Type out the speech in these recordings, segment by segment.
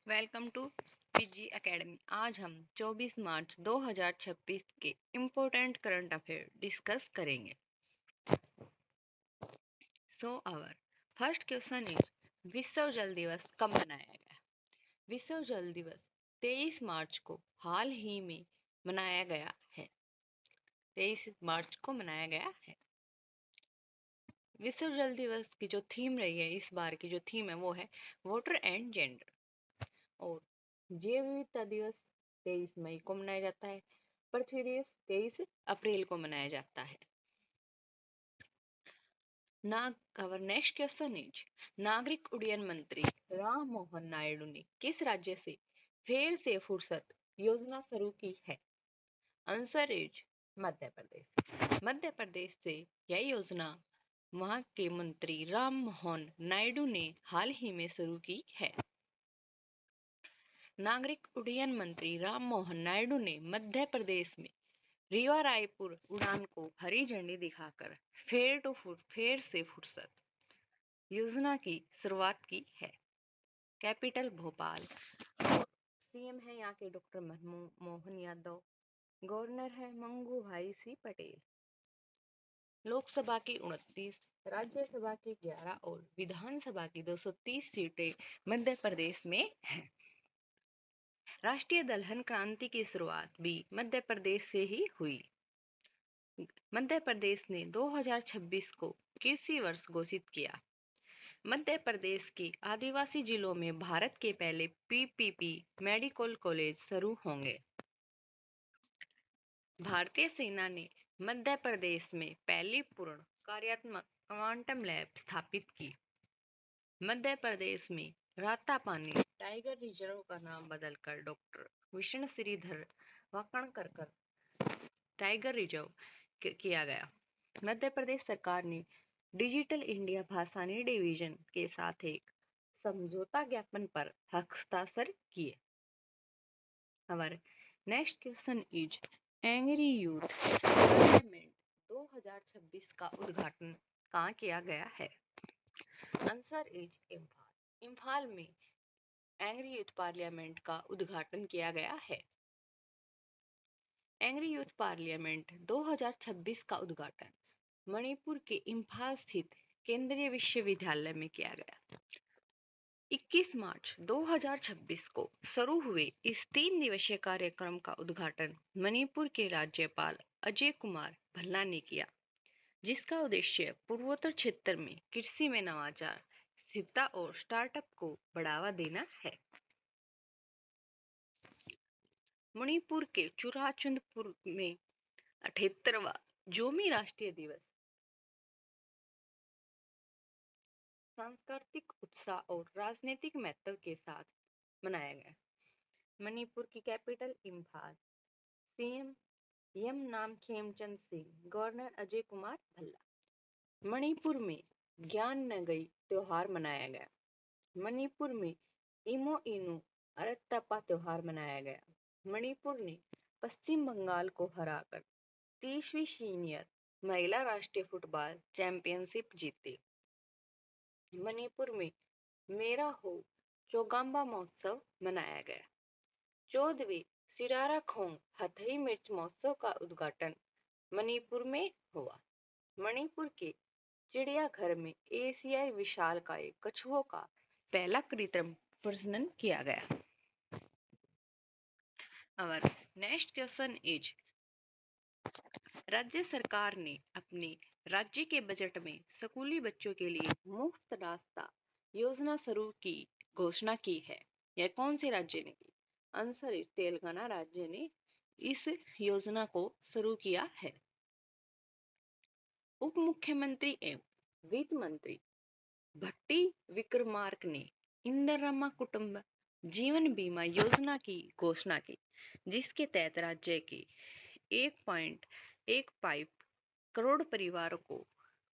Welcome to PG academy. आज हम 24 मार्च 2026 के इम्पोर्टेंट करंट अफेयर डिस्कस करेंगे। So our first question is विश्व जल दिवस कब मनाया गया? विश्व जल दिवस 23 मार्च को हाल ही में मनाया गया है। 23 मार्च को मनाया गया है। विश्व जल दिवस की जो थीम रही है, इस बार की जो थीम है वो है वाटर एंड जेंडर। और जैव विविधता दिवस 23 मई को मनाया जाता है। पृथ्वी दिवस 23 अप्रैल को मनाया जाता है। our next question is नागरिक उड्डयन मंत्री राम मोहन नायडू ने किस राज्य से फेर से फुर्सत योजना शुरू की है? Answer is Madhya Pradesh. मध्य प्रदेश से यह योजना वहां के मंत्री राम मोहन नायडू ने हाल ही में शुरू की है। नागरिक उड्डयन मंत्री राम मोहन नायडू ने मध्य प्रदेश में रीवा रायपुर उड़ान को हरी झंडी दिखाकर फेर से फुर्सत योजना की शुरुआत की है। कैपिटल भोपाल। सीएम है यहाँ के डॉक्टर मनमोहन यादव। गवर्नर है मंगू भाई सी पटेल। लोकसभा की 29, राज्यसभा की 11 और विधानसभा की 230 सीटें मध्य प्रदेश में हैं। राष्ट्रीय दलहन क्रांति की शुरुआत भी मध्य प्रदेश से ही हुई। मध्य प्रदेश ने 2026 को कृषि वर्ष घोषित किया। मध्य प्रदेश के आदिवासी जिलों में भारत के पहले पीपीपी मेडिकल कॉलेज शुरू होंगे। भारतीय सेना ने मध्य प्रदेश में पहली पूर्ण कार्यात्मक क्वांटम लैब स्थापित की। मध्य प्रदेश में रातापानी टाइगर रिजर्व का नाम बदलकर doctor Vishnu Shridhar Wakankar tiger reserve किया गया। मध्य प्रदेश सरकार ने डिजिटल इंडिया भासानी डिवीजन के साथ एक समझौता ज्ञापन पर हस्ताक्षर किए। हमारे next question is angry youth parliament 2026 का उद्घाटन कहाँ किया गया है? Answer is Imphal. इम्फाल में एंग्री यूथ पार्लियामेंट का उद्घाटन किया गया है। एंग्री यूथ पार्लियामेंट 2026 का उद्घाटन मणिपुर के इम्फाल स्थित केंद्रीय विश्वविद्यालय में किया गया। 21 मार्च 2026 को शुरू हुए इस 3 दिवसीय कार्यक्रम का उद्घाटन मणिपुर के राज्यपाल अजय कुमार भल्ला ने किया, जिसका उद्देश्य पूर्वोत्तर क्षेत्र में कृषि में नवाचार, स्थिरता और स्टार्टअप को बढ़ावा देना है। मणिपुर के चुराचंदपुर में 78वां जोमी राष्ट्रीय दिवस सांस्कृतिक उत्साह और राजनीतिक महत्व के साथ मनाया गया। मणिपुर की कैपिटल इम्फाल। सीएम यम नाम खेमचंद सिंह। गवर्नर अजय कुमार भल्ला। मणिपुर में ज्ञान नगई त्योहार मनाया गया। मणिपुर में इमो इनु अरत्तापा त्योहार मनाया गया। मणिपुर ने पश्चिम बंगाल को हराकर 30वीं सीनियर महिला राष्ट्रीय फुटबॉल चैंपियनशिप जीती। मणिपुर में मेरा हो चौगांबा महोत्सव मनाया गया। 14वीं सिरारा खोंग हथई मिर्च महोत्सव का उद्घाटन मणिपुर में हुआ। मणिपुर के चिड़ियाघर में एशियाई विशालकाय कछुओं का पहला कृत्रिम प्रजनन किया गया। Our next question is राज्य सरकार ने अपने राज्य के बजट में स्कूली बच्चों के लिए मुफ्त नाश्ता योजना शुरू की घोषणा की है। यह कौन से राज्य ने की? आंसर इज तेलंगाना राज्य ने इस योजना को शुरू किया है। उप मुख्यमंत्री एवं वित्त मंत्री भट्टी विक्रमार्क ने इंदिरा कुटुंब जीवन बीमा योजना की घोषणा की, जिसके तहत राज्य के 1.15 करोड़ परिवारों को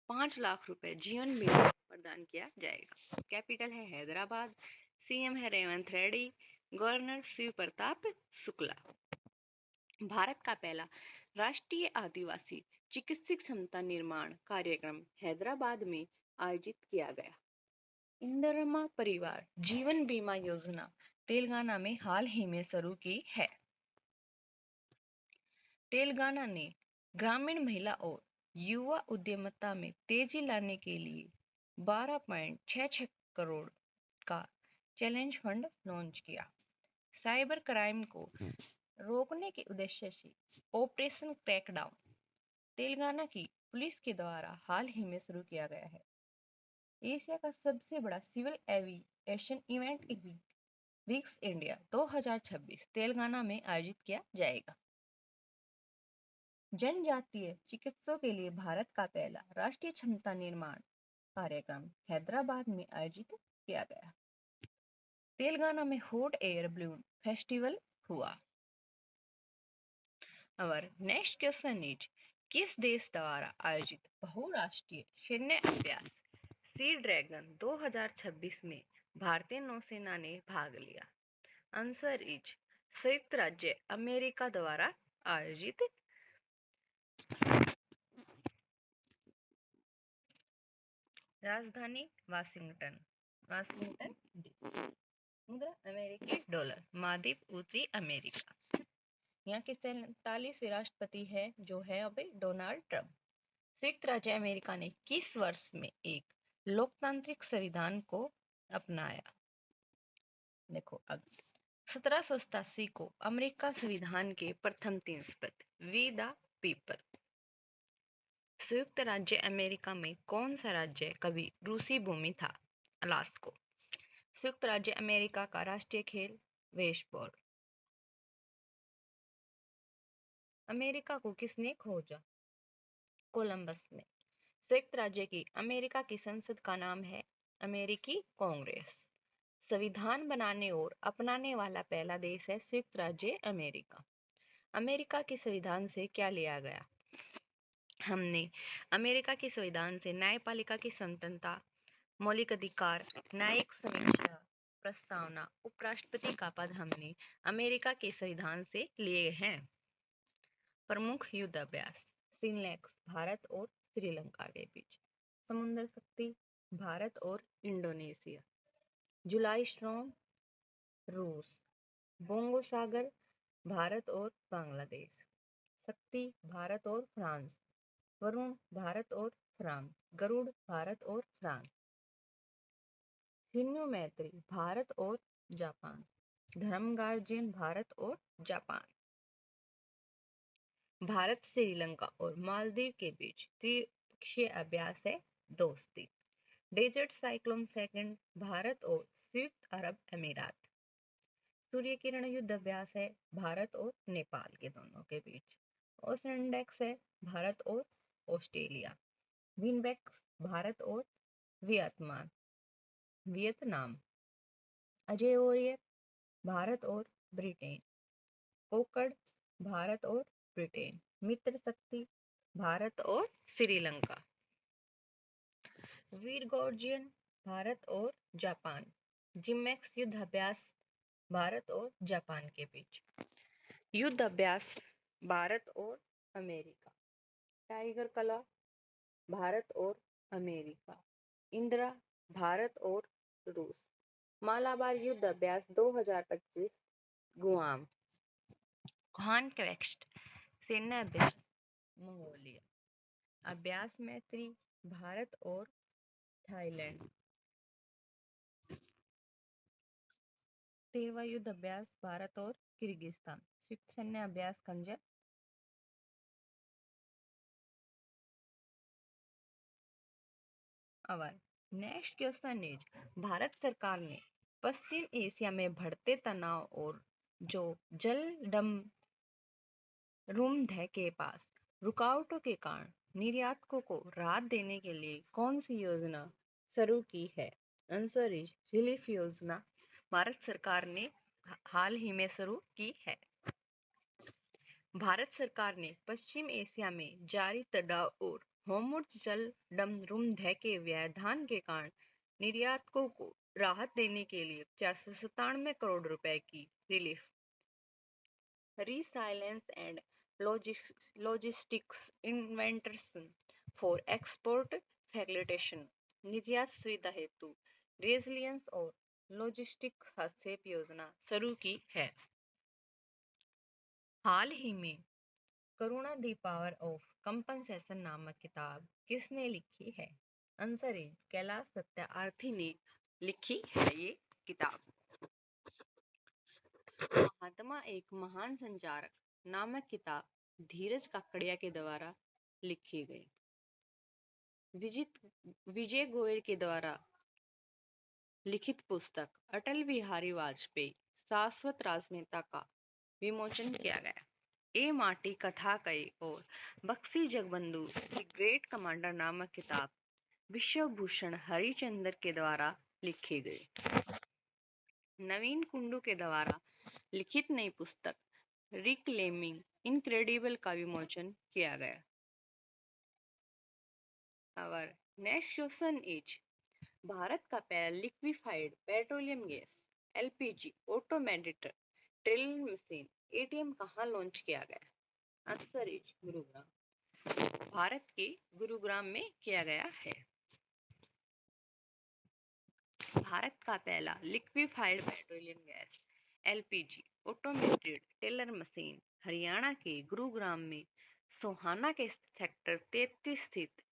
5 लाख रुपए जीवन बीमा प्रदान किया जाएगा। कैपिटल है हैदराबाद। सीएम है रेवंत रेड्डी। गवर्नर शिव प्रताप शुक्ला। भारत का पहला राष्ट्रीय आदिवासी चिकित्सक क्षमता निर्माण कार्यक्रम हैदराबाद में आयोजित किया गया। इंदिरा परिवार जीवन बीमा योजना तेलंगाना में हाल ही में शुरू की है। तेलंगाना ने ग्रामीण महिला और युवा उद्यमिता में तेजी लाने के लिए 12.66 करोड़ का चैलेंज फंड लॉन्च किया। साइबर क्राइम को रोकने के उद्देश्य से ऑपरेशन क्रैकडाउन तेलंगाना की पुलिस के द्वारा हाल ही में शुरू किया गया है। एशिया का सबसे बड़ा civil aviation event Wings India 2026 Telangana में आयोजित किया जाएगा। जनजातीय चिकित्सकों के लिए भारत का पहला राष्ट्रीय क्षमता निर्माण कार्यक्रम हैदराबाद में आयोजित किया गया। तेलंगाना में हॉट एयर बलून फेस्टिवल हुआ। और नेक्स्ट क्वेश्चन इज किस देश द्वारा आयोजित बहुराष्ट्रीय सैन्य अभ्यास सी ड्रैगन 2026 में भारतीय नौसेना ने भाग लिया? आंसर इज संयुक्त राज्य अमेरिका द्वारा आयोजित राजधानी वाशिंगटन डीसी। मुद्रा अमेरिकी डॉलर। महाद्वीप उत्तरी अमेरिका। यहाँ के 47वें राष्ट्रपति है जो है अभी डोनाल्ड ट्रंप। संयुक्त राज्य अमेरिका ने किस वर्ष में एक लोकतांत्रिक संविधान को अपनाया? देखो अब 1787 को अमेरिका संविधान के प्रथम 3 पद वी द पीपल। संयुक्त राज्य अमेरिका में कौन सा राज्य कभी रूसी भूमि था? अलास्को। संयुक्त राज्य अमेरिका का राष्ट्रीय खेल बेसबॉल। अमेरिका को किसने खोजा? कोलंबस ने। संयुक्त राज्य की अमेरिका की संसद का नाम है अमेरिकी कांग्रेस। संविधान बनाने और अपनाने वाला पहला देश है संयुक्त राज्य अमेरिका। अमेरिका के संविधान से क्या लिया गया? हमने अमेरिका के संविधान से न्यायपालिका की स्वतंत्रता, मौलिक अधिकार, न्यायिक समीक्षा, प्रस्तावना, उपराष्ट्रपति का पद हमने अमेरिका के संविधान से लिए हैं। प्रमुख युद्ध अभ्यास सिनलेक्स भारत और श्रीलंका के बीच। समुद्र शक्ति भारत और इंडोनेशिया। जुलाई स्ट्रॉम रूस। बोंगो सागर भारत और बांग्लादेश। शक्ति भारत और फ्रांस। वरुण भारत और फ्रांस। गरुड़ भारत और फ्रांस। हिन्यू मैत्री भारत और जापान। धर्म गार्जियन भारत और जापान। भारत श्रीलंका और मालदीव के बीच त्रिपक्षीय अभ्यास है दोस्ती। डेजर्ट साइक्लोन सेकंड भारत और संयुक्त अरब अमीरात। सूर्य किरण युद्ध अभ्यास है भारत और नेपाल के दोनों के बीच। ओशन इंडेक्स है भारत और ऑस्ट्रेलिया। विनबेक्स भारत और वियतनाम। अजय ओरियर भारत और ब्रिटेन। कोकड़ भारत और ब्रिटेन। मित्र शक्ति भारत और श्रीलंका। वीर गॉर्जियन भारत और जापान। जिमैक्स युद्ध अभ्यास भारत और जापान के बीच। युद्ध अभ्यास भारत और अमेरिका। टाइगर कला भारत और अमेरिका। इंदिरा भारत और रूस। मालाबार युद्ध अभ्यास 2025 गुआम। कॉन्क्वेस्ट सैन्य अभ्यास मंगोलिया। अभ्यास मैत्री भारत और थाईलैंड। 13वां युद्ध अभ्यास भारत और किर्गिस्तान। संयुक्त सैन्य अभ्यास खंजर। Our next question is Bharat सरकार ने पश्चिम एशिया में बढ़ते तनाव और जो जलडम रुमधे के पास रुकावटों के कारण निर्यातकों को राहत देने के लिए कौन सी योजना शुरू की है? आंसर इज रिलीफ योजना। भारत सरकार ने हाल ही में शुरू की है। भारत सरकार ने पश्चिम एशिया में जारी तनाव और होर्मुज जलडमरुमधे के व्यवधान के कारण निर्यातकों को राहत देने के लिए 497 करोड़ रुपए की relief resilience and logistics invention for export facilitation निर्यात सुविधा हेतु रेजिलियंस और लॉजिस्टिक हस्तक्षेप योजना शुरू की है। हाल ही में करुणा दी पावर ऑफ कंपनसेशन नामक किताब किसने लिखी है? आंसर इज कैलाश सत्यार्थी ने लिखी है ये किताब। महात्मा एक महान संचारक नामक किताब धीरज काकड़िया के द्वारा लिखी गई। विजय गोयल के द्वारा लिखित पुस्तक अटल बिहारी वाजपेयी शाश्वत राजनेता का विमोचन किया गया। ए माटी कथा कई और Buxi Jagabandhu the great commander नामक किताब विश्वभूषण हरिचंद्र के द्वारा लिखी गई। नवीन कुंडू के द्वारा लिखित नई पुस्तक रिक्लेमिंग इनक्रेडिबल का विमोचन किया गया। Our next question is Bharat का पहला liquefied petroleum gas LPG automated drilling machine ATM कहाँ लॉन्च किया गया? Answer is Gurugram. भारत के गुरुग्राम में किया गया है। भारत का पहला liquefied petroleum gas LPG automated teller machine Haryana के गुरुग्राम में सोहाना के सेक्टर 33 स्थित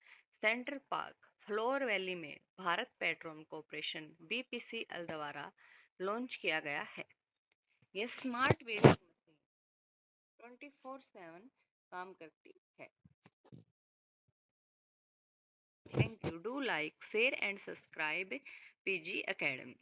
सेंट्रल पार्क फ्लोर वैली में भारत पेट्रोलियम कॉर्पोरेशन बीपीसीएल द्वारा लॉन्च किया गया है। यह स्मार्ट वेल्डिंग मशीन 24/7 काम करती है। Thank you. Do like share and subscribe PG academy.